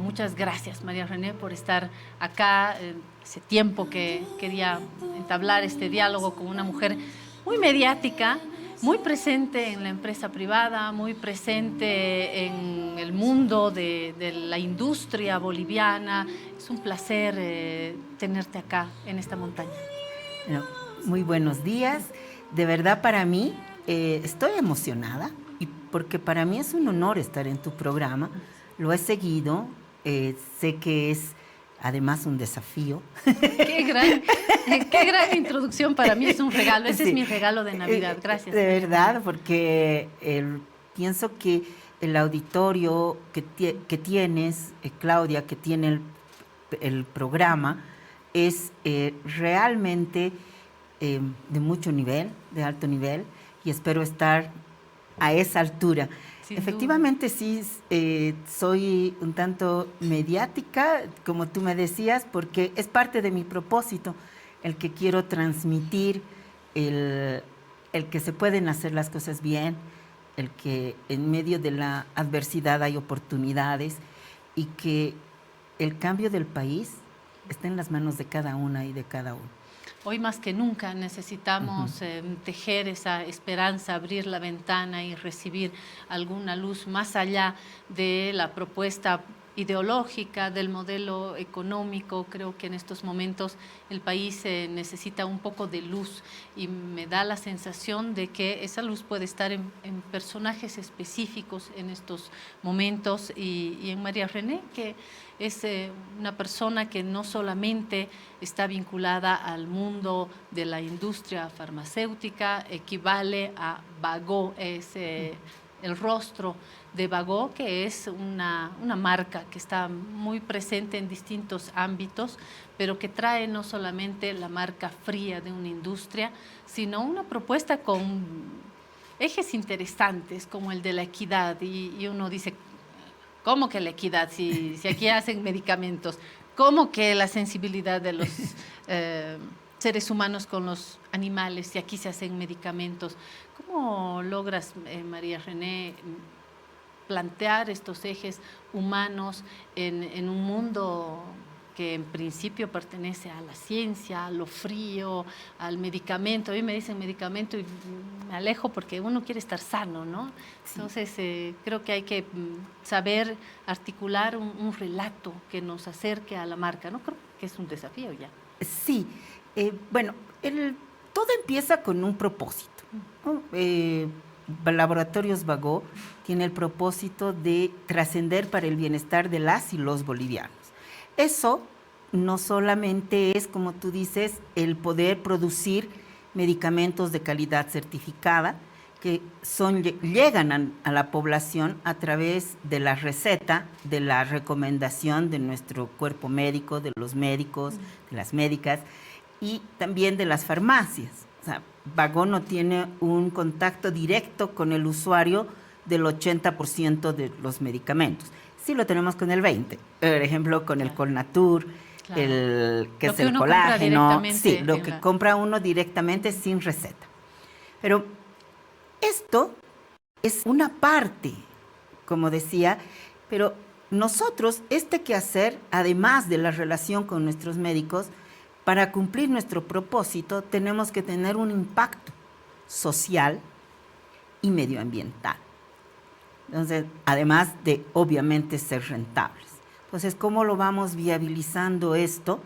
muchas gracias, María René, por estar acá. Hace tiempo que quería entablar este diálogo con una mujer muy mediática, muy presente en la empresa privada, muy presente en el mundo de la industria boliviana. Es un placer tenerte acá en esta montaña. Bueno, muy buenos días. De verdad para mí estoy emocionada y porque para mí es un honor estar en tu programa. Lo he seguido, sé que es además un desafío. Qué gran introducción para mí, es un regalo. Ese Sí. es mi regalo de Navidad. Gracias. De verdad, porque pienso que el auditorio que tienes, Claudia, que tiene el programa, es realmente de mucho nivel, de alto nivel, y espero estar a esa altura. Sin Efectivamente, sí, soy un tanto mediática, como tú me decías, porque es parte de mi propósito, el que quiero transmitir, el que se pueden hacer las cosas bien, el que en medio de la adversidad hay oportunidades y que el cambio del país está en las manos de cada una y de cada uno. Hoy más que nunca necesitamos tejer esa esperanza, abrir la ventana y recibir alguna luz más allá de la propuesta ideológica, del modelo económico. Creo que en estos momentos el país necesita un poco de luz y me da la sensación de que esa luz puede estar en personajes específicos en estos momentos y en María René, que es una persona que no solamente está vinculada al mundo de la industria farmacéutica, equivale a Bagó, es el rostro de Bagó, que es una marca que está muy presente en distintos ámbitos, pero que trae no solamente la marca fría de una industria, sino una propuesta con ejes interesantes como el de la equidad, y uno dice, ¿cómo que la equidad? Si aquí hacen medicamentos. ¿Cómo que la sensibilidad de los seres humanos con los animales si aquí se hacen medicamentos? ¿Cómo logras, María René, plantear estos ejes humanos en un mundo que en principio pertenece a la ciencia, a lo frío, al medicamento? A mí me dicen medicamento y me alejo porque uno quiere estar sano, ¿no? Sí. Entonces, creo que hay que saber articular un relato que nos acerque a la marca, ¿no? Creo que es un desafío ya. Sí, bueno, todo empieza con un propósito, ¿no? Laboratorios Bagó tiene el propósito de trascender para el bienestar de las y los bolivianos. Eso no solamente es, como tú dices, el poder producir medicamentos de calidad certificada que llegan a la población a través de la receta, de la recomendación de nuestro cuerpo médico, de los médicos, de las médicas y también de las farmacias. O sea, Bagó no tiene un contacto directo con el usuario del 80% de los medicamentos. Sí lo tenemos con el 20%, por ejemplo, con el Colnatur, claro, que es el colágeno, sí, lo que compra uno directamente sin receta. Pero esto es una parte, como decía, pero nosotros, este quehacer, además de la relación con nuestros médicos, para cumplir nuestro propósito, tenemos que tener un impacto social y medioambiental. Entonces, además de, obviamente, ser rentables. Entonces, ¿cómo lo vamos viabilizando esto?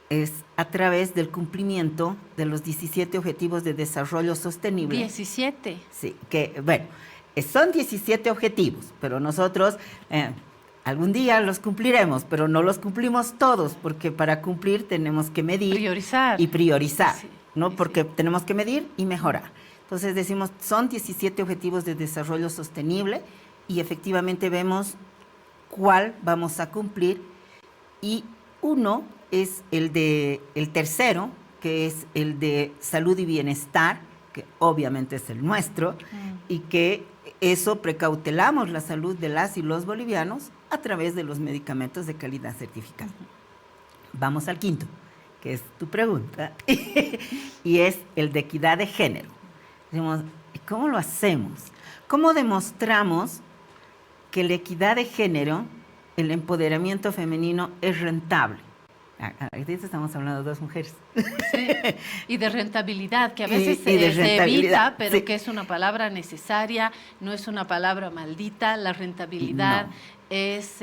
Es a través del cumplimiento de los 17 Objetivos de Desarrollo Sostenible. 17. Sí, que, bueno, son 17 objetivos, pero nosotros algún día los cumpliremos, pero no los cumplimos todos, porque para cumplir tenemos que medir y priorizar, sí, ¿no? Porque tenemos que medir y mejorar. Entonces decimos, son 17 Objetivos de Desarrollo Sostenible y efectivamente vemos cuál vamos a cumplir y uno es el tercero, que es el de salud y bienestar, que obviamente es el nuestro, y que eso precautelamos la salud de las y los bolivianos a través de los medicamentos de calidad certificada. Vamos al quinto, que es tu pregunta, y es el de equidad de género. Decimos, ¿cómo lo hacemos? ¿Cómo demostramos que la equidad de género el empoderamiento femenino es rentable. Ahorita estamos hablando de dos mujeres. Sí, y de rentabilidad, que a veces se evita, pero sí, que es una palabra necesaria, no es una palabra maldita. La rentabilidad es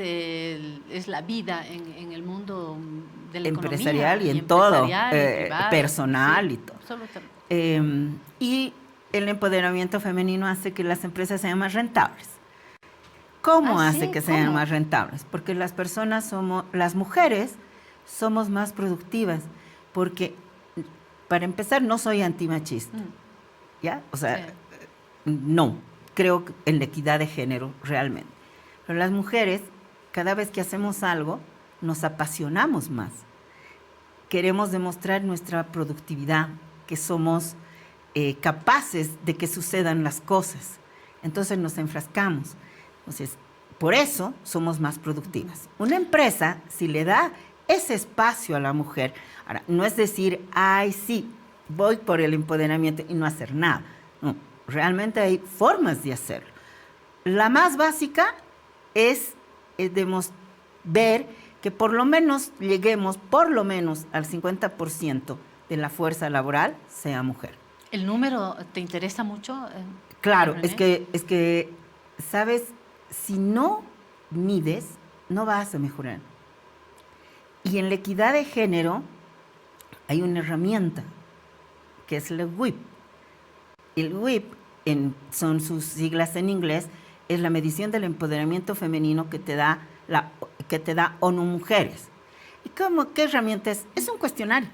la vida en el mundo de la empresarial economía, y en todo, privada, personal, sí, y todo. Absolutamente. Y el empoderamiento femenino hace que las empresas sean más rentables. ¿Cómo hace que sean más rentables? Porque las mujeres somos más productivas, porque para empezar no soy antimachista, ¿ya? O sea, no, creo en la equidad de género realmente. Pero las mujeres, cada vez que hacemos algo, nos apasionamos más. Queremos demostrar nuestra productividad, que somos capaces de que sucedan las cosas. Entonces nos enfrascamos. Entonces, por eso somos más productivas. Una empresa, si le da ese espacio a la mujer, ahora, no es decir, ay, sí, voy por el empoderamiento y no hacer nada. No, realmente hay formas de hacerlo. La más básica es ver que por lo menos lleguemos por lo menos al 50% de la fuerza laboral sea mujer. ¿El número te interesa mucho? Claro, René? es que, ¿sabes? Si no mides, no vas a mejorar. Y en la equidad de género hay una herramienta que es el WIP. El WIP, son sus siglas en inglés, es la medición del empoderamiento femenino que te da ONU Mujeres. ¿Y qué herramienta es? Es un cuestionario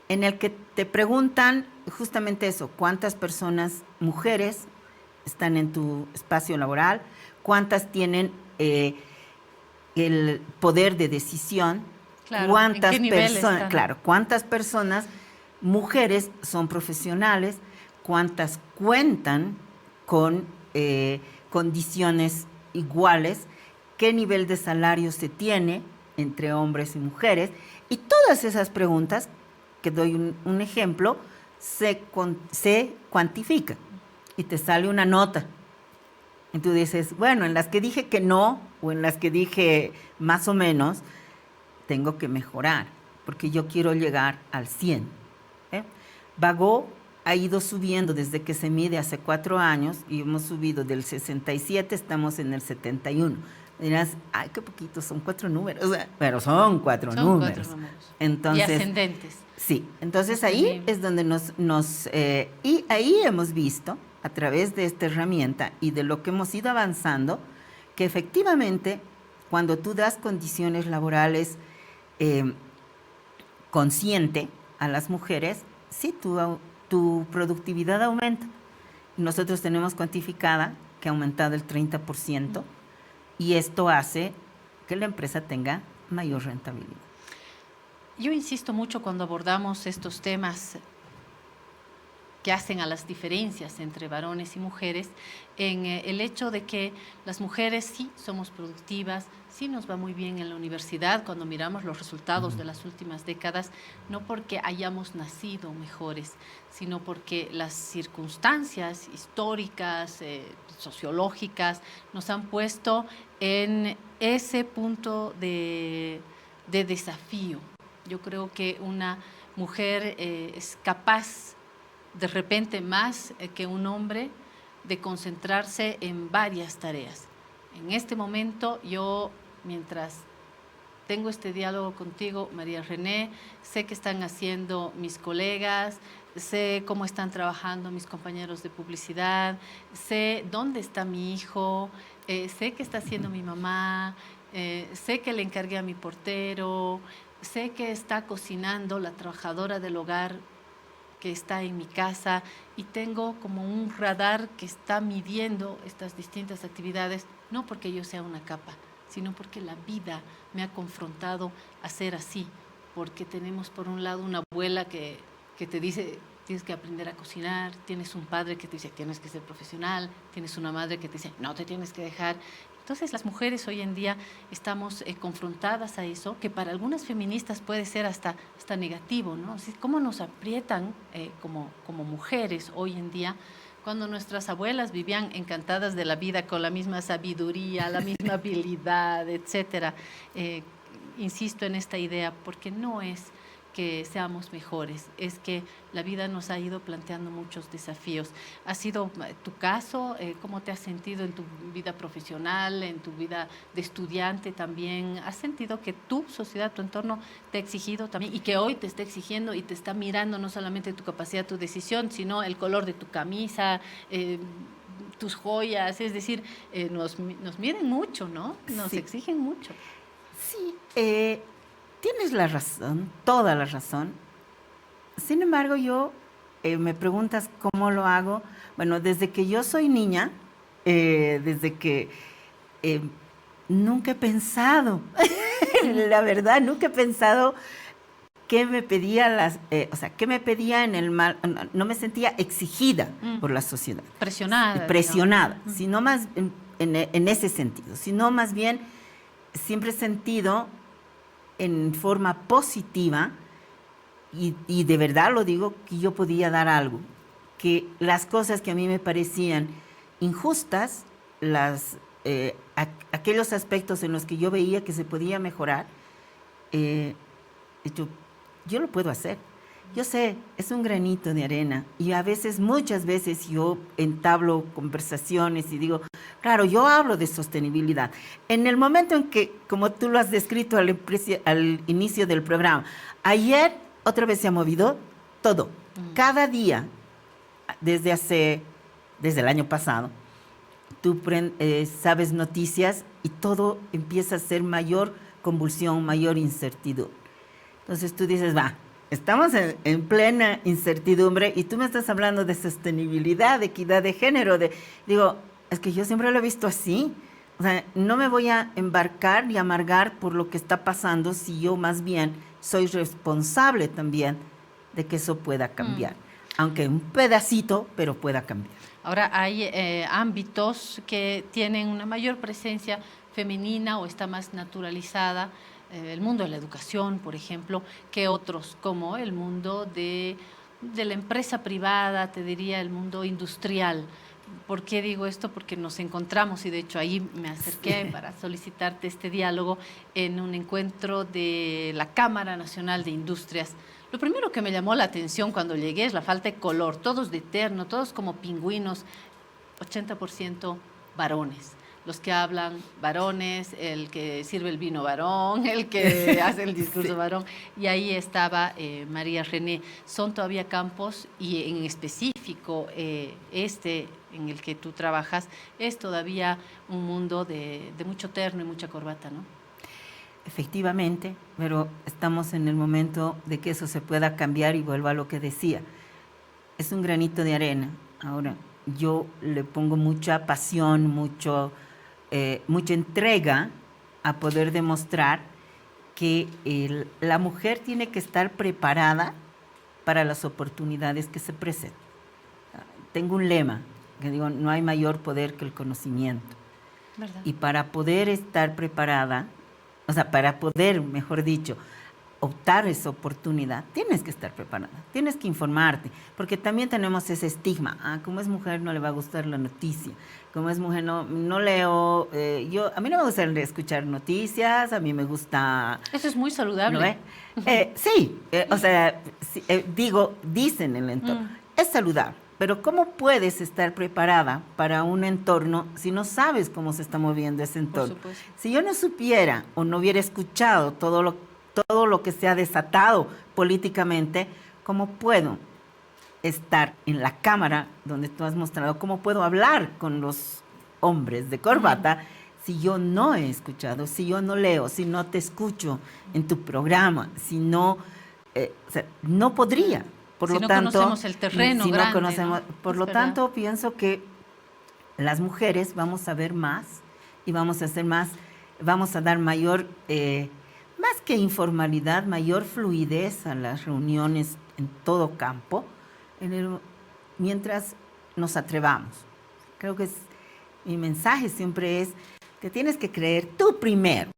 en el que te preguntan justamente eso, cuántas personas, mujeres, están en tu espacio laboral, cuántas tienen el poder de decisión, claro, cuántas personas, claro, cuántas personas, mujeres, son profesionales, cuántas cuentan con condiciones iguales, qué nivel de salario se tiene entre hombres y mujeres, y todas esas preguntas, que doy un ejemplo, se cuantifican y te sale una nota. Y tú dices, bueno, en las que dije que no, o en las que dije más o menos, tengo que mejorar, porque yo quiero llegar al 100. Bagó ha ido subiendo desde que se mide hace 4 años, y hemos subido del 67, estamos en el 71. Dirás, ay, qué poquito, son 4 números, pero son 4 números. Entonces, y ascendentes. Sí, entonces ahí es donde y ahí hemos visto, a través de esta herramienta y de lo que hemos ido avanzando, que efectivamente, cuando tú das condiciones laborales consciente a las mujeres, sí, tu productividad aumenta. Nosotros tenemos cuantificada que ha aumentado el 30%, y esto hace que la empresa tenga mayor rentabilidad. Yo insisto mucho cuando abordamos estos temas que hacen a las diferencias entre varones y mujeres, en el hecho de que las mujeres sí somos productivas, sí nos va muy bien en la universidad cuando miramos los resultados de las últimas décadas, no porque hayamos nacido mejores, sino porque las circunstancias históricas, sociológicas, nos han puesto en ese punto de desafío. Yo creo que una mujer es capaz, de repente más que un hombre, de concentrarse en varias tareas. En este momento, yo, mientras tengo este diálogo contigo, María René, sé qué están haciendo mis colegas, sé cómo están trabajando mis compañeros de publicidad, sé dónde está mi hijo, sé qué está haciendo mi mamá, sé que le encargué a mi portero, sé que está cocinando la trabajadora del hogar que está en mi casa, y tengo como un radar que está midiendo estas distintas actividades, no porque yo sea una capa, sino porque la vida me ha confrontado a ser así, porque tenemos por un lado una abuela que te dice, tienes que aprender a cocinar, tienes un padre que te dice, tienes que ser profesional, tienes una madre que te dice, no te tienes que dejar. Entonces las mujeres hoy en día estamos confrontadas a eso, que para algunas feministas puede ser hasta negativo, ¿no? Así, ¿cómo nos aprietan como mujeres hoy en día cuando nuestras abuelas vivían encantadas de la vida con la misma sabiduría, la misma habilidad, etcétera. Insisto en esta idea porque no es que seamos mejores, es que la vida nos ha ido planteando muchos desafíos. ¿Ha sido tu caso? ¿Cómo te has sentido en tu vida profesional, en tu vida de estudiante también? ¿Has sentido que tu sociedad, tu entorno te ha exigido también y que hoy te está exigiendo y te está mirando no solamente tu capacidad, tu decisión, sino el color de tu camisa, tus joyas? Es decir, nos miden mucho, ¿no? Nos exigen mucho. Sí, tienes la razón, toda la razón. Sin embargo, yo me preguntas cómo lo hago. Bueno, desde que yo soy niña, desde que nunca he pensado, la verdad, nunca he pensado qué me pedía qué me pedía en el mal. No me sentía exigida por la sociedad. Presionada. Presionada, sino más en ese sentido, sino más bien siempre he sentido en forma positiva, y de verdad lo digo, que yo podía dar algo, que las cosas que a mí me parecían injustas, aquellos aspectos en los que yo veía que se podía mejorar, yo lo puedo hacer. Yo sé, es un granito de arena, y muchas veces yo entablo conversaciones y digo, claro, yo hablo de sostenibilidad. En el momento en que, como tú lo has descrito al inicio del programa, ayer otra vez se ha movido todo. Cada día, desde el año pasado, tú sabes noticias y todo empieza a ser mayor convulsión, mayor incertidumbre. Entonces tú dices, estamos en plena incertidumbre y tú me estás hablando de sostenibilidad, de equidad de género. Digo, es que yo siempre lo he visto así. O sea, no me voy a embarcar y amargar por lo que está pasando si yo más bien soy responsable también de que eso pueda cambiar. Aunque un pedacito, pero pueda cambiar. Ahora hay ámbitos que tienen una mayor presencia femenina o está más naturalizada. El mundo de la educación, por ejemplo, que otros, como el mundo de la empresa privada, te diría el mundo industrial. ¿Por qué digo esto? Porque nos encontramos, y de hecho ahí me acerqué para solicitarte este diálogo en un encuentro de la Cámara Nacional de Industrias. Lo primero que me llamó la atención cuando llegué es la falta de color, todos de terno, todos como pingüinos, 80% varones. Los que hablan varones, el que sirve el vino varón, el que hace el discurso varón. Y ahí estaba María René. Son todavía campos, y en específico en el que tú trabajas, es todavía un mundo de mucho terno y mucha corbata, ¿no? Efectivamente, pero estamos en el momento de que eso se pueda cambiar, y vuelvo a lo que decía. Es un granito de arena. Ahora, yo le pongo mucha pasión, mucha entrega a poder demostrar que la mujer tiene que estar preparada para las oportunidades que se presentan. Tengo un lema que digo, no hay mayor poder que el conocimiento. ¿Verdad? Y para poder estar preparada, para poder, mejor dicho, optar esa oportunidad, tienes que estar preparada, tienes que informarte, porque también tenemos ese estigma. Como es mujer no le va a gustar la noticia, como es mujer no leo, a mí no me gusta escuchar noticias, a mí me gusta... Eso es muy saludable. Sí, dicen en el entorno, es saludable, pero ¿cómo puedes estar preparada para un entorno si no sabes cómo se está moviendo ese entorno? Por supuesto. Si yo no supiera o no hubiera escuchado todo lo que se ha desatado políticamente, ¿cómo puedo estar en la cámara donde tú has mostrado? ¿Cómo puedo hablar con los hombres de corbata si yo no he escuchado, si yo no leo, si no te escucho en tu programa, si no, no podría? Por lo tanto, conocemos el terreno si grande, no conocemos, ¿no? por lo tanto, pienso que las mujeres vamos a ver más y vamos a dar mayor... más que informalidad, mayor fluidez a las reuniones en todo campo, mientras nos atrevamos. Creo que mi mensaje siempre es que tienes que creer tú primero.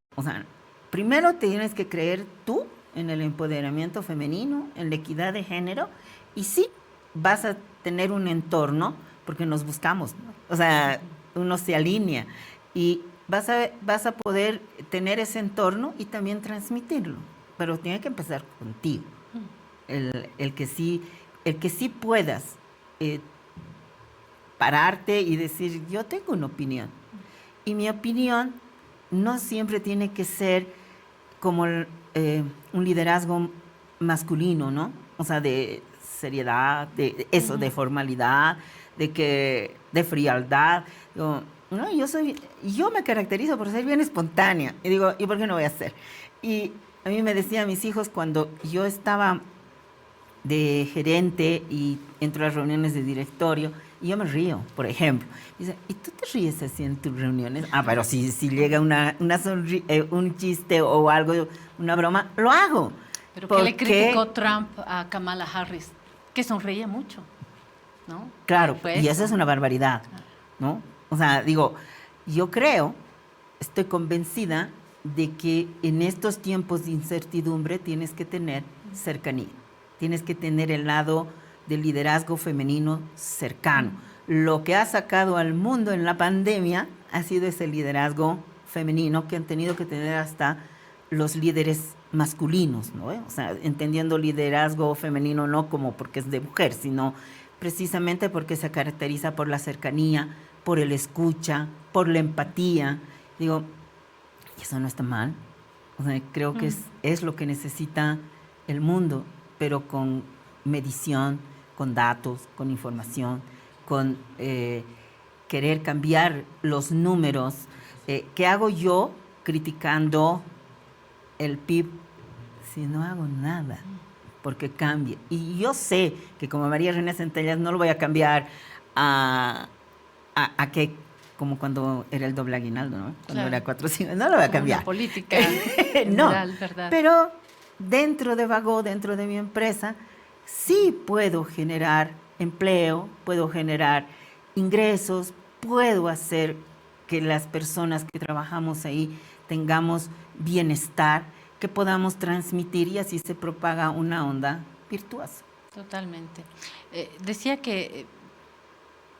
Primero tienes que creer tú en el empoderamiento femenino, en la equidad de género, y sí vas a tener un entorno, porque nos buscamos, ¿no? O sea, uno se alinea y vas a poder tener ese entorno y también transmitirlo, pero tiene que empezar contigo. El que sí puedas pararte y decir, yo tengo una opinión. Y mi opinión no siempre tiene que ser como un liderazgo masculino, ¿no? O sea, de seriedad, de eso, de formalidad, de frialdad. Digo, no, yo me caracterizo por ser bien espontánea. Y digo, ¿y por qué no voy a ser? Y a mí me decían mis hijos cuando yo estaba de gerente y entro a las reuniones de directorio y yo me río, por ejemplo. Dice, ¿y tú te ríes así en tus reuniones? Ah, pero si llega un chiste o algo, una broma, lo hago. ¿Pero qué le criticó Trump a Kamala Harris? Que sonreía mucho, ¿no? Claro, y eso es una barbaridad, ¿no? O sea, digo, yo estoy convencida de que en estos tiempos de incertidumbre tienes que tener cercanía. Tienes que tener el lado del liderazgo femenino cercano. Lo que ha sacado al mundo en la pandemia ha sido ese liderazgo femenino que han tenido que tener hasta los líderes masculinos, ¿no? O sea, entendiendo liderazgo femenino no como porque es de mujer, sino precisamente porque se caracteriza por la cercanía, por el escucha, por la empatía. Digo, y eso no está mal. O sea, creo que es lo que necesita el mundo, pero con medición, con datos, con información, con querer cambiar los números. ¿Qué hago yo criticando el PIB si no hago nada? Porque cambie. Y yo sé que como María Reina Centellas no lo voy a cambiar a que como cuando era el doble aguinaldo, ¿no? Cuando era 400, no lo voy a cambiar. Una política no, general, ¿verdad? Pero dentro de Vago, dentro de mi empresa, sí puedo generar empleo, puedo generar ingresos, puedo hacer que las personas que trabajamos ahí tengamos bienestar, que podamos transmitir y así se propaga una onda virtuosa. Totalmente. Decía que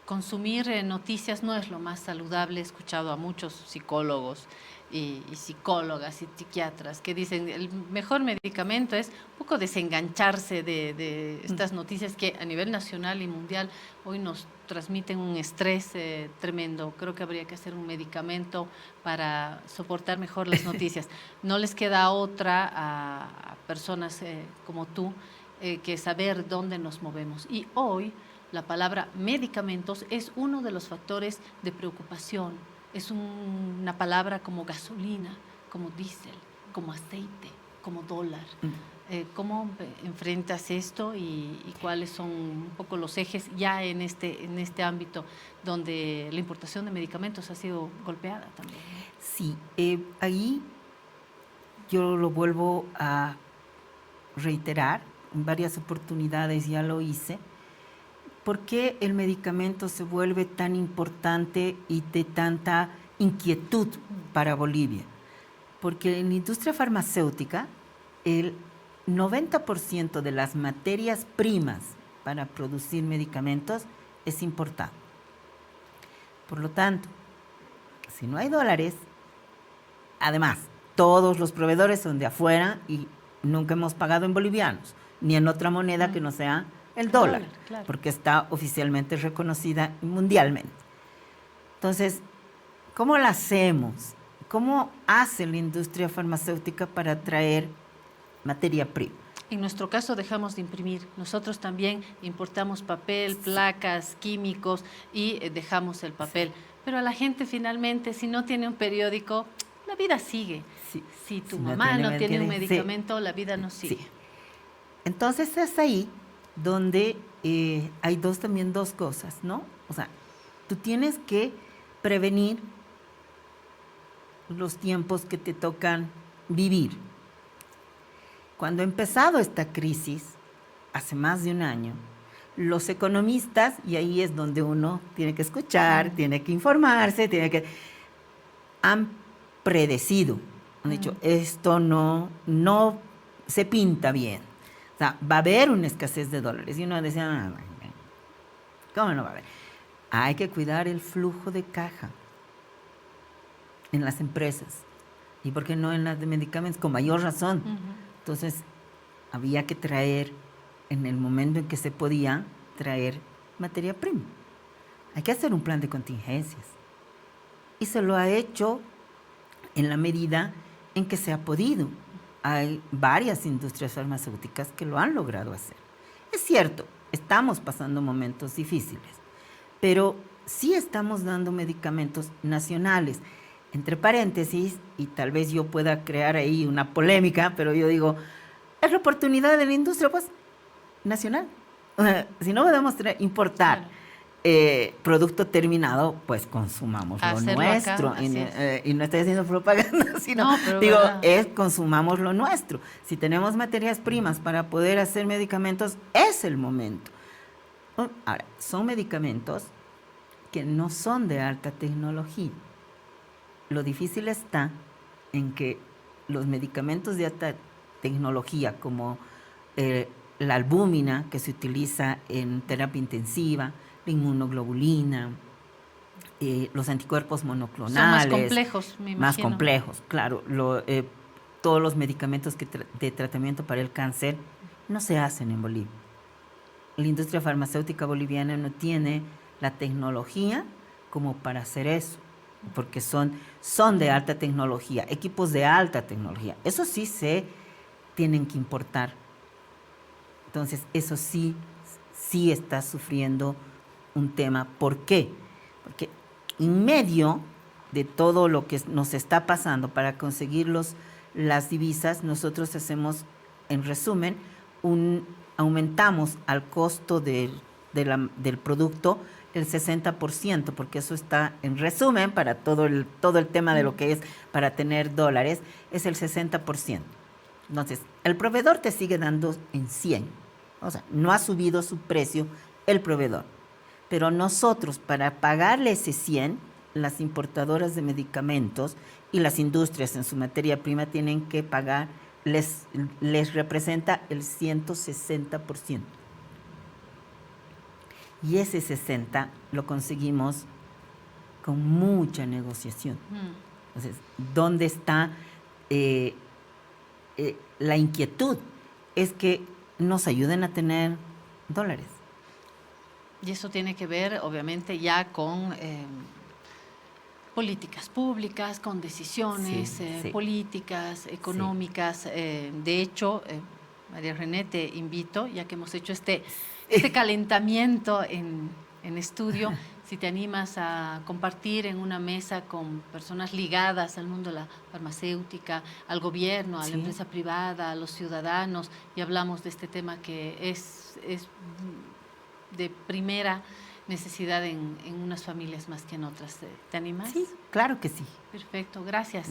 consumir noticias no es lo más saludable. He escuchado a muchos psicólogos y psicólogas y psiquiatras que dicen el mejor medicamento es un poco desengancharse de estas noticias que a nivel nacional y mundial hoy nos transmiten un estrés tremendo. Creo que habría que hacer un medicamento para soportar mejor las noticias. No les queda otra a personas como tú que saber dónde nos movemos. Y hoy la palabra medicamentos es uno de los factores de preocupación. Es una palabra como gasolina, como diésel, como aceite, como dólar. ¿Cómo enfrentas esto y cuáles son un poco los ejes ya en este ámbito donde la importación de medicamentos ha sido golpeada también? Sí, ahí yo lo vuelvo a reiterar, en varias oportunidades ya lo hice. ¿Por qué el medicamento se vuelve tan importante y de tanta inquietud para Bolivia? Porque en la industria farmacéutica, el 90% de las materias primas para producir medicamentos es importado. Por lo tanto, si no hay dólares, además, todos los proveedores son de afuera y nunca hemos pagado en bolivianos, ni en otra moneda que no sea el dólar, claro, porque está oficialmente reconocida mundialmente. Entonces, ¿cómo la hacemos? ¿Cómo hace la industria farmacéutica para traer materia prima? En nuestro caso dejamos de imprimir. Nosotros también importamos papel, placas, químicos y dejamos el papel. Pero a la gente finalmente, si no tiene un periódico, la vida sigue. Sí. Si tu mamá no tiene un medicamento, la vida no sigue. Sí. Entonces es ahí donde hay también dos cosas, ¿no? O sea, tú tienes que prevenir los tiempos que te tocan vivir. Cuando ha empezado esta crisis, hace más de un año, los economistas, y ahí es donde uno tiene que escuchar, tiene que informarse, han predecido, han dicho, esto no se pinta bien. O sea, va a haber una escasez de dólares. Y uno decía, ¿cómo no va a haber? hay que cuidar el flujo de caja en las empresas. ¿Y por qué no en las de medicamentos? Con mayor razón. Entonces, había que traer, en el momento en que se podía, traer materia prima. Hay que hacer un plan de contingencias. Y se lo ha hecho en la medida en que se ha podido. Hay varias industrias farmacéuticas que lo han logrado hacer. Es cierto, estamos pasando momentos difíciles, pero sí estamos dando medicamentos nacionales. Entre paréntesis, y tal vez yo pueda crear ahí una polémica, pero yo digo, es la oportunidad de la industria, pues, nacional. Si no podemos importar producto terminado, pues consumamos lo nuestro. Acá, y no estoy haciendo propaganda, sino digo, consumamos lo nuestro. Si tenemos materias primas para poder hacer medicamentos, es el momento. Ahora, son medicamentos que no son de alta tecnología. Lo difícil está en que los medicamentos de alta tecnología, como la albúmina, que se utiliza en terapia intensiva, la inmunoglobulina, los anticuerpos monoclonales. Son más complejos, me imagino. Más complejos, claro. Todos los medicamentos de tratamiento para el cáncer no se hacen en Bolivia. La industria farmacéutica boliviana no tiene la tecnología como para hacer eso, porque son de alta tecnología, equipos de alta tecnología. Eso sí se tienen que importar. Entonces, eso sí está sufriendo un tema. ¿Por qué? Porque en medio de todo lo que nos está pasando para conseguir las divisas, nosotros hacemos, en resumen, aumentamos al costo del producto el 60%, porque eso está, en resumen, para todo el tema de lo que es para tener dólares, es el 60%. Entonces, el proveedor te sigue dando en 100. O sea, no ha subido su precio el proveedor. Pero nosotros, para pagarle ese 100, las importadoras de medicamentos y las industrias en su materia prima tienen que pagar, les representa el 160%. Y ese 60% lo conseguimos con mucha negociación. Entonces, ¿dónde está la inquietud? Es que nos ayuden a tener dólares. Y eso tiene que ver, obviamente, ya con políticas públicas, con decisiones políticas, económicas. De hecho, María René, te invito, ya que hemos hecho este calentamiento en estudio, si te animas a compartir en una mesa con personas ligadas al mundo de la farmacéutica, al gobierno, a la empresa privada, a los ciudadanos, y hablamos de este tema que es de primera necesidad en unas familias más que en otras. ¿Te animas? Sí, claro que sí. Perfecto, gracias.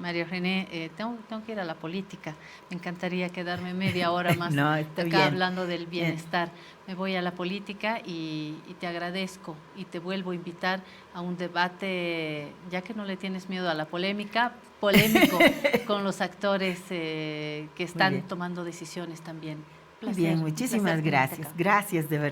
María René, tengo que ir a la política. Me encantaría quedarme media hora más acá hablando del bienestar. Me voy a la política y te agradezco y te vuelvo a invitar a un debate, ya que no le tienes miedo a la polémico con los actores que están tomando decisiones también. Muy bien, muchísimas gracias. Gracias, de verdad.